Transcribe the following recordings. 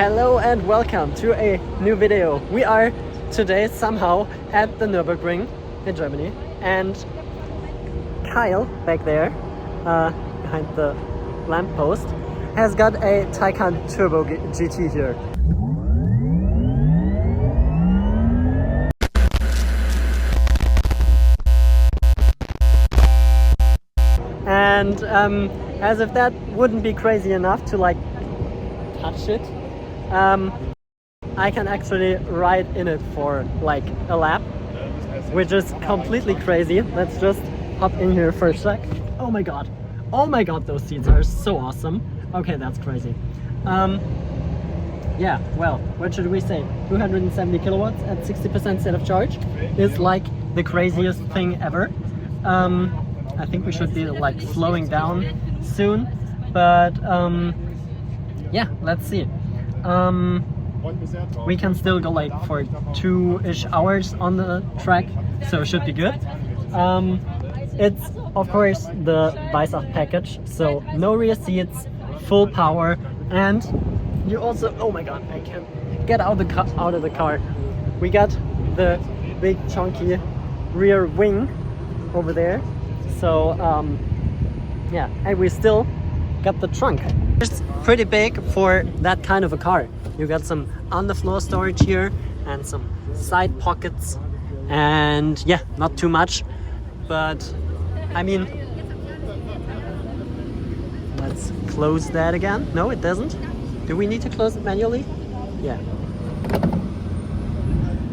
Hello and welcome to a new video. We are today somehow at the Nürburgring in Germany, and Kyle back there behind the lamppost has got a Taycan Turbo GT here. And as if that wouldn't be crazy enough to like touch it, I can actually ride in it for like a lap, which is completely crazy. Let's just hop in here for a sec. Oh my god, those seats are so awesome. Okay, that's crazy. Yeah, well, what should we say? 270 kilowatts at 60% state of charge is like the craziest thing ever. I think we should be like slowing down soon, but yeah, let's see. We can still go like for 2-ish hours on the track, so it should be good. It's of course the Weissach Package, so no rear seats, full power, and you also, oh my god, I can't get out of the car. We got the big chunky rear wing over there, so yeah, and we still got the trunk. It's pretty big for that kind of a car. You got some underfloor storage here and some side pockets, and yeah, not too much, but I mean, let's close that again. No, it doesn't. Do we need to close it manually? Yeah.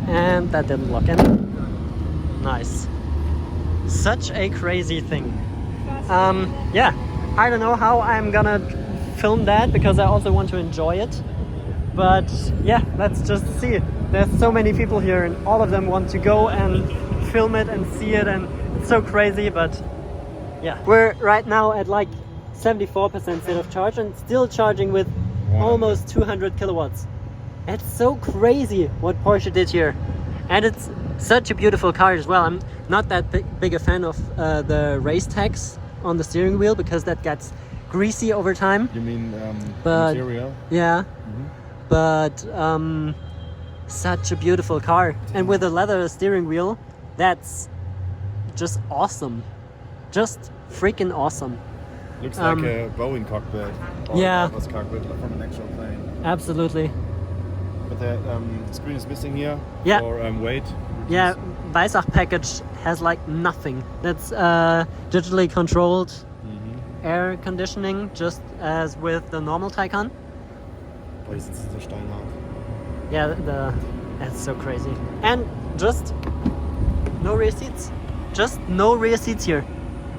And that didn't lock in. Nice. Such a crazy thing. Yeah, I don't know how I'm gonna film that because I also want to enjoy it. But yeah, let's just see. There's so many people here and all of them want to go and film it and see it, and it's so crazy. But yeah, we're right now at like 74% state of charge and still charging with almost 200 kilowatts. It's so crazy what Porsche did here. And it's such a beautiful car as well. I'm not that big a fan of the race tags on the steering wheel because that gets greasy over time. You mean but, material? Yeah. But such a beautiful car, and with a leather steering wheel, that's just awesome, just freaking awesome. Looks like a Boeing cockpit, or yeah, an Airbus cockpit from an actual plane. Absolutely. But the screen is missing here. Yeah. Or weight. Yeah, Weissach Package has like nothing. That's digitally controlled air conditioning, just as with the normal Taycan. Yeah, that's so crazy. And just no rear seats. Just no rear seats here.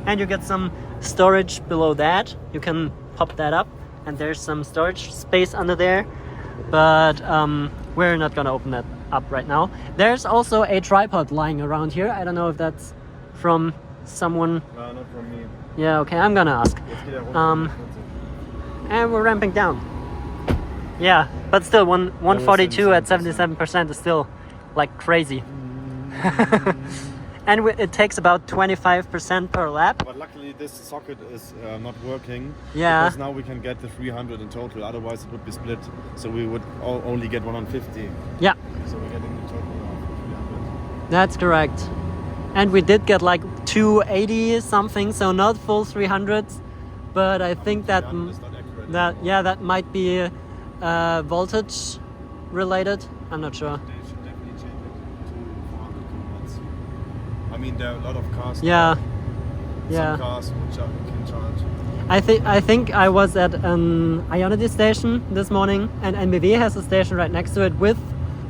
And you get some storage below that. You can pop that up, and there's some storage space under there. But we're not gonna open that up right now. There's also a tripod lying around here. I don't know if that's from someone. No, not from me. Yeah, okay, I'm gonna ask. And we're ramping down. Yeah, but still, 142 at 77% is still like crazy. And it takes about 25% per lap. But luckily this socket is not working. Yeah. Because now we can get the 300 in total, otherwise it would be split. So we would only get 150. Yeah. So we're getting the total of 300. That's correct. And we did get like 280 something, so not full 300s. But I think that that might be voltage related. I'm not sure. They should definitely change it to 400 kilowatts. I mean, there are a lot of cars. Yeah. Some cars which can charge. I think I was at an Ionity station this morning, and NBW has a station right next to it with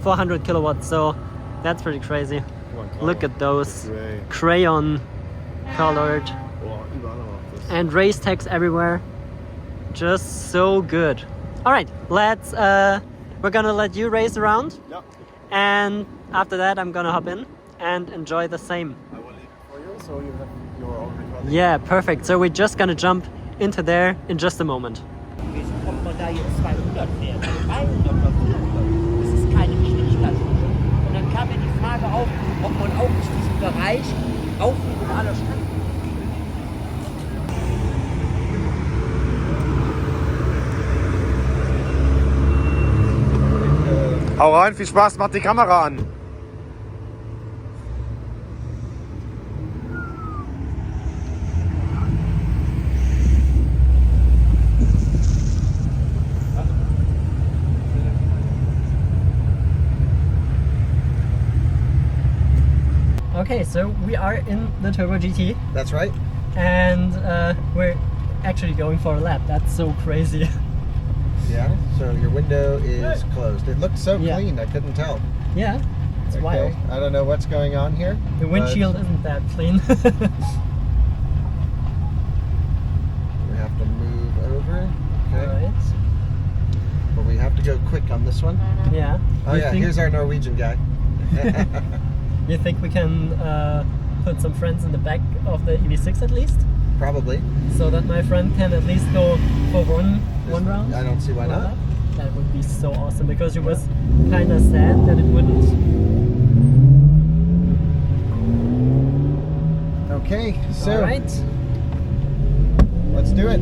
400 kilowatts. So that's pretty crazy. Look at those crayon colored and race tags everywhere. Just so good. All right, let's we're gonna let you race around. Yeah. And after that I'm gonna hop in and enjoy the same. I will leave it for you so you have your own recording. Yeah, perfect. So we're just gonna jump into there in just a moment. Kommt man da jetzt 200 mehr, 300 oder 400, das ist keine Geschwindigkeit. Und dann kam mir die Frage auf, ob man auch aus diesem Bereich auch in aller Stadt. Hau rein, viel Spaß, mach die Kamera an. Okay, so we are in the Turbo GT That's right. and we're actually going for a lap. That's so crazy. Yeah. So your window is closed. It looked so Yeah. clean. I couldn't tell. Yeah, it's wild. I don't know what's going on here. The windshield isn't that clean. We have to move over. Okay. Alright. But we have to go quick on this one. Yeah. Oh You yeah. think- Here's our Norwegian guy. You think we can put some friends in the back of the EV6 at least? Probably. So that my friend can at least go for one round? I don't see why One not. lap? That would be so awesome because it was kind of sad that it wouldn't. Okay. So Alright. let's do it.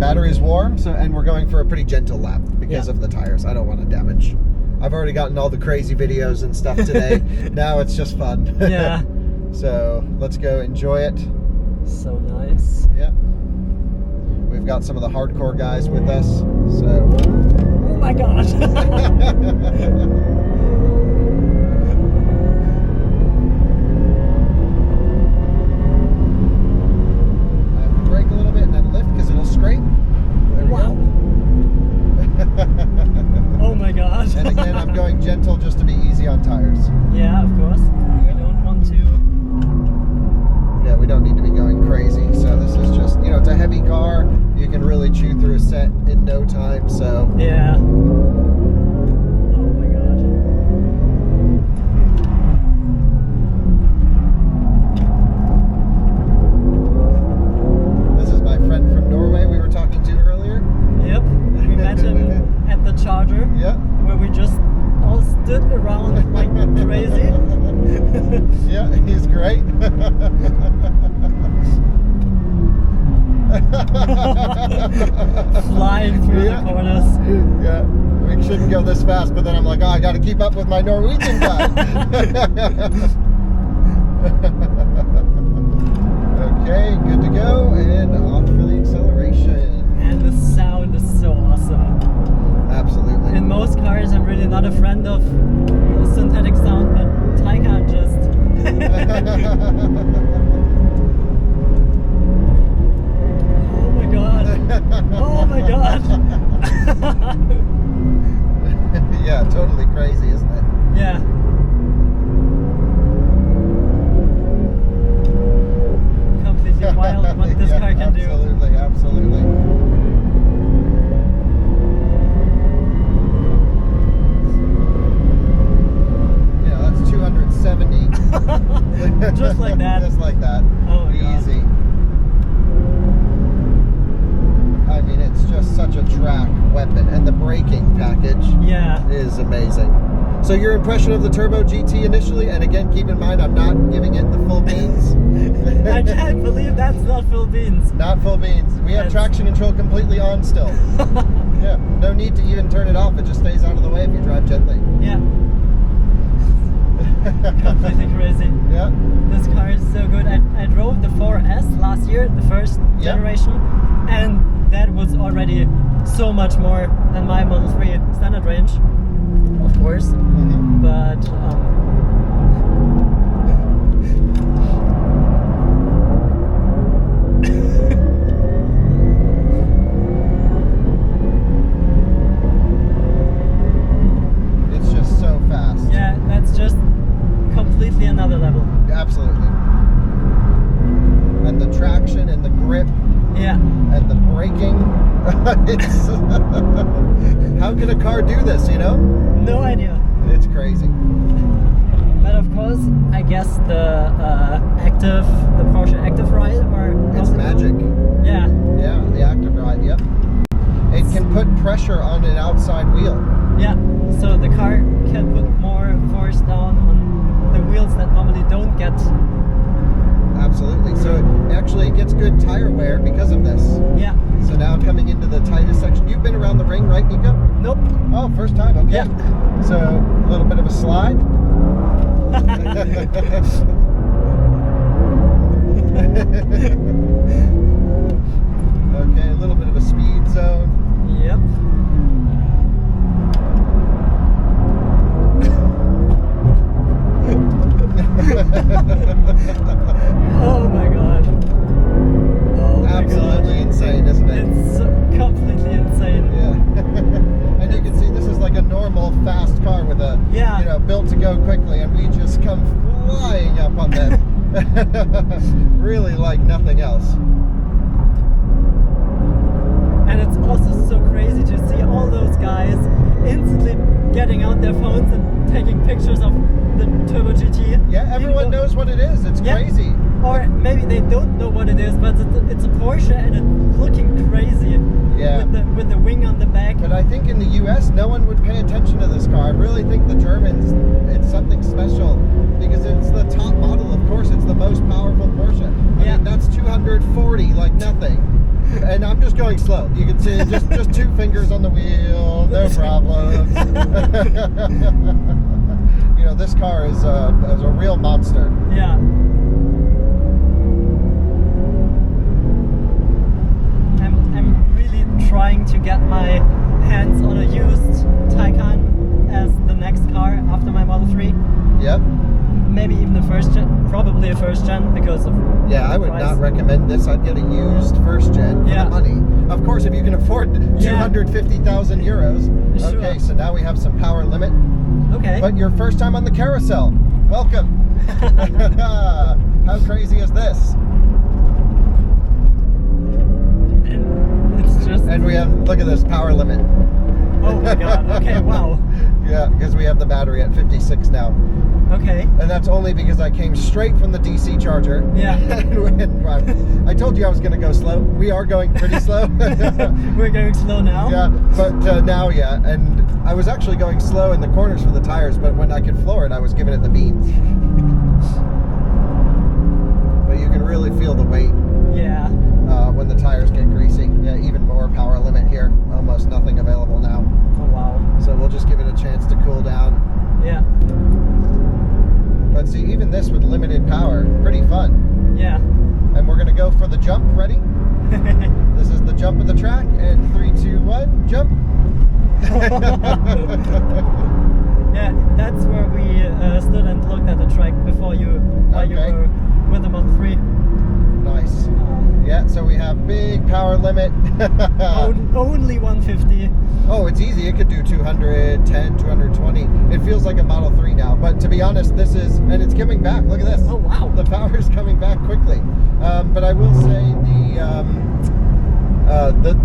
Battery's warm, so and we're going for a pretty gentle lap because Yeah. of the tires. I don't want to damage. I've already gotten all the crazy videos and stuff today. Now it's just fun. Yeah. So let's go enjoy it. So nice. Yeah. We've got some of the hardcore guys with us. So Oh my god. I have to brake a little bit and then lift because it'll scrape. There we Wow. go. Oh my god. And again, I'm going gentle just to be easy on tires. Yeah, of course. We don't want to. Yeah, we don't need to be going crazy. So this is just, you know, it's a heavy car. You can really chew through a set in no time. So Yeah. Oh my god. this is my friend from Norway we were talking to earlier. Yep. We met him at the charger Yeah. where we just all stood around like crazy. Yeah, he's great. Flying through Yeah. the corners. Yeah, we shouldn't go this fast, but then I'm like, oh, I got to keep up with my Norwegian guy. Okay, good to go, and off for the acceleration. And the sound is so awesome. Absolutely. In most cars, I'm really not a friend of the synthetic sound, but Taycan just. Oh my god. Oh my god. Yeah, totally crazy, isn't it? Yeah. Completely wild what this Yeah, car can do. absolutely, absolutely. Yeah, that's 270. Just like that. Just like that. Oh my God. Easy. I mean, it's just such a track weapon, and the braking package Yeah. is amazing. So your impression of the Turbo GT initially, and again, keep in mind, I'm not giving it the full beans. I can't believe that's not full beans. Not full beans. We have That's- traction control completely on still. Yeah, no need to even turn it off. It just stays out of the way if you drive gently. Yeah. Completely crazy. Yeah. This car is so good. I drove the 4S last year, the first Yeah. generation, and that was already so much more than my Model 3 standard range, of course. Mhm. But It's just so fast. yeah, that's just completely another level. Absolutely. And the traction and the grip Yeah. and the braking. It's how can a car do this, you know? No idea. It's crazy. But of course, I guess the Porsche Active Ride, or It's magic. Yeah. Yeah, the active ride, yep. It can put pressure on an outside wheel. Yeah, so the car can put more force down on the wheels that normally don't get. Absolutely. So actually it gets good tire wear because of this. Yeah, So now coming into the tightest section. You've been around the ring, right, Niko? Nope. Oh, first time. Okay. Yeah. So a little bit of a slide. Okay, a little bit of a speed zone. Yep. Oh my god. Oh my Absolutely god. insane, isn't it? It's completely insane. Yeah. And you can see this is like a normal fast car with a, Yeah. you know, built to go quickly, and we just come flying up on them. Really like nothing else. And it's also so crazy to see all those guys instantly getting out their phones and taking pictures of the Turbo GT. Yeah, everyone knows what it is. It's Yeah. crazy. Or maybe they don't know what it is, but it's a Porsche and it's looking crazy. Yeah. With the wing on the back. But I think in the US, no one would pay attention to this car. I really think the Germans, it's something special because it's the top model. Of course, it's the most powerful Porsche. I Yeah. mean, that's 240 like nothing. And I'm just going slow. You can see just 2 fingers on the wheel, no problem. You know, this car is a real monster. Yeah. I'm really trying to get my hands on a used Taycan as the next car after my Model 3. Yep. Maybe even the first gen, probably a first gen because of Yeah, I would price. not recommend this. I'd get a used first gen for Yeah. the money. Of course, if you can afford Yeah. 250,000 euros. Sure. Okay, so now we have some power limit. Okay. But your first time on the carousel. Welcome. How crazy is this? And it's just And we have, look at this, power limit. oh my god. Okay, wow. Yeah, because we have the battery at 56 now. Okay. And that's only because I came straight from the DC charger. Yeah. I told you I was going to go slow. We are going pretty slow. We're going slow now. Yeah, but now, yeah. And I was actually going slow in the corners for the tires, but when I could floor it, I was giving it the beans. But you can really feel the weight Yeah. when the tires get greasy. Yeah, even more power limit here. Almost nothing available now. Oh wow. So we'll just give it a chance to cool down. Yeah. But see, even this with limited power, pretty fun. Yeah. And we're gonna go for the jump. Ready? This is the jump of the track. And 3, 2, 1, jump. Yeah, that's where we stood and looked at the track before while you Okay. were with the Model 3. Nice. Yeah, so we have big power limit. Only 150. Oh, it's easy. It could do 210, 220. It feels like a Model 3 now. But to be honest, this is, and it's coming back. Look at this. Oh wow. The power is coming back quickly. But I will say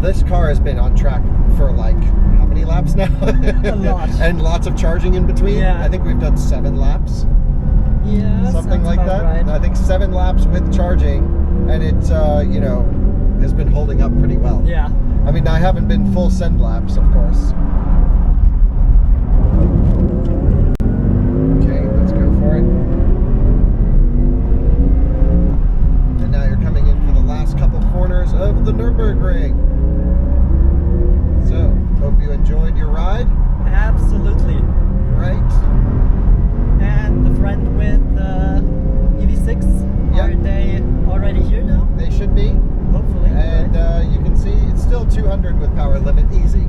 this car has been on track for like, how many laps now? A lot. And lots of charging in between. Yeah. I think we've done 7 laps. Yeah, Something sounds like about that. right. I think 7 laps with charging. And it, you know, has been holding up pretty well. Yeah. I mean, I haven't been full send laps, of course. Okay, let's go for it. And now you're coming in for the last couple corners of the Nürburgring. So, hope you enjoyed your ride. Absolutely. Great. And the friend with the EV6, Yep. are they already here now? They should be. Hopefully. And right? you can see it's still 200 with power limit, easy.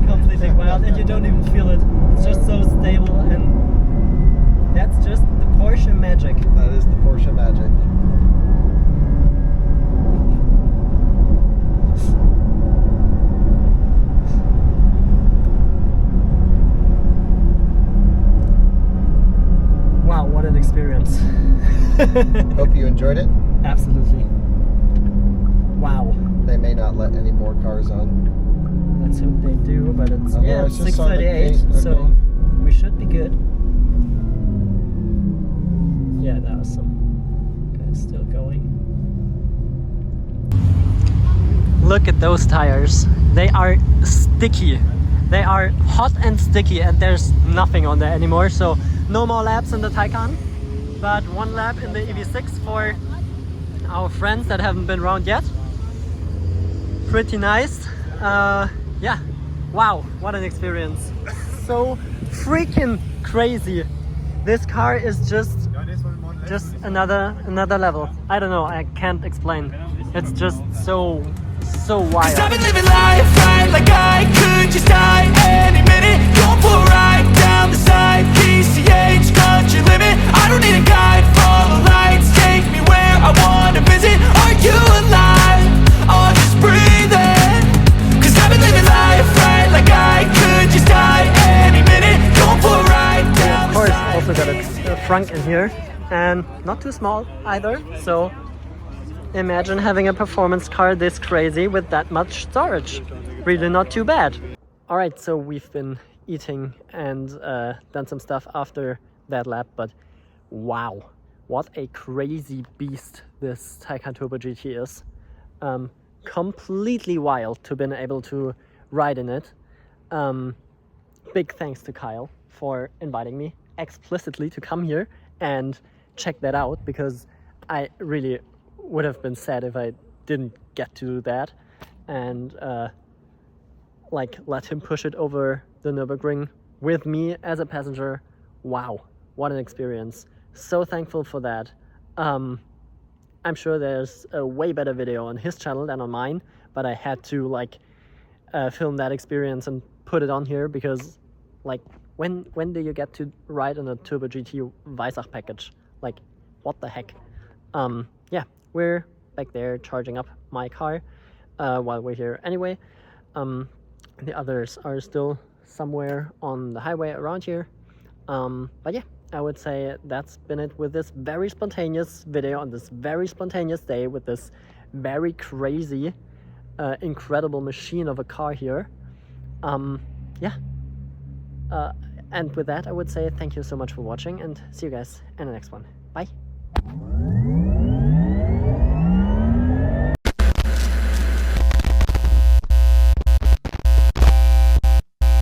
Completely wild, and you don't even feel it. It's just so stable, and that's just the Porsche magic. That is the Porsche magic. Wow, what an experience. Hope you enjoyed it. Absolutely. Wow. They may not let any more cars on. Let's hope they do, but it's Oh, yeah, I it's just saw the 6:38, gate. so Okay. we should be good. Yeah, that was some guys still going. Look at those tires. They are sticky. They are hot and sticky, and there's nothing on there anymore. So no more laps in the Taycan, but 1 lap in the EV6 for our friends that haven't been around yet. pretty nice. Yeah, wow, what an experience. So freaking crazy. This car is just another level. I don't know, I can't explain. It's just so wild. I've been living life right like I could just die any minute. Going for a ride down the side, PCH, country limit. I don't need a guide, follow lights, take me where I wanna visit. Are you alive? Or just breathing? Cause I've been living life right like I could just die any minute. Going for a ride down the side. Of course, also got a trunk in here, and not too small either, so imagine having a performance car this crazy with that much storage. Really not too bad. Alright, so we've been eating and done some stuff after that lap, but wow, what a crazy beast this Taycan Turbo GT is. Completely wild to been able to ride in it. Big thanks to Kyle for inviting me explicitly to come here and check that out, because I really would have been sad if I didn't get to do that and like let him push it over the Nürburgring with me as a passenger. Wow, what an experience. So thankful for that. I'm sure there's a way better video on his channel than on mine, but I had to like film that experience and put it on here, because like when do you get to ride in a Turbo GT Weissach package? Like, what the heck? Yeah, we're back there charging up my car while we're here anyway. The others are still somewhere on the highway around here. But yeah, I would say that's been it with this very spontaneous video on this very spontaneous day with this very crazy, incredible machine of a car here. Yeah. And with that, I would say thank you so much for watching, and see you guys in the next one. Bye.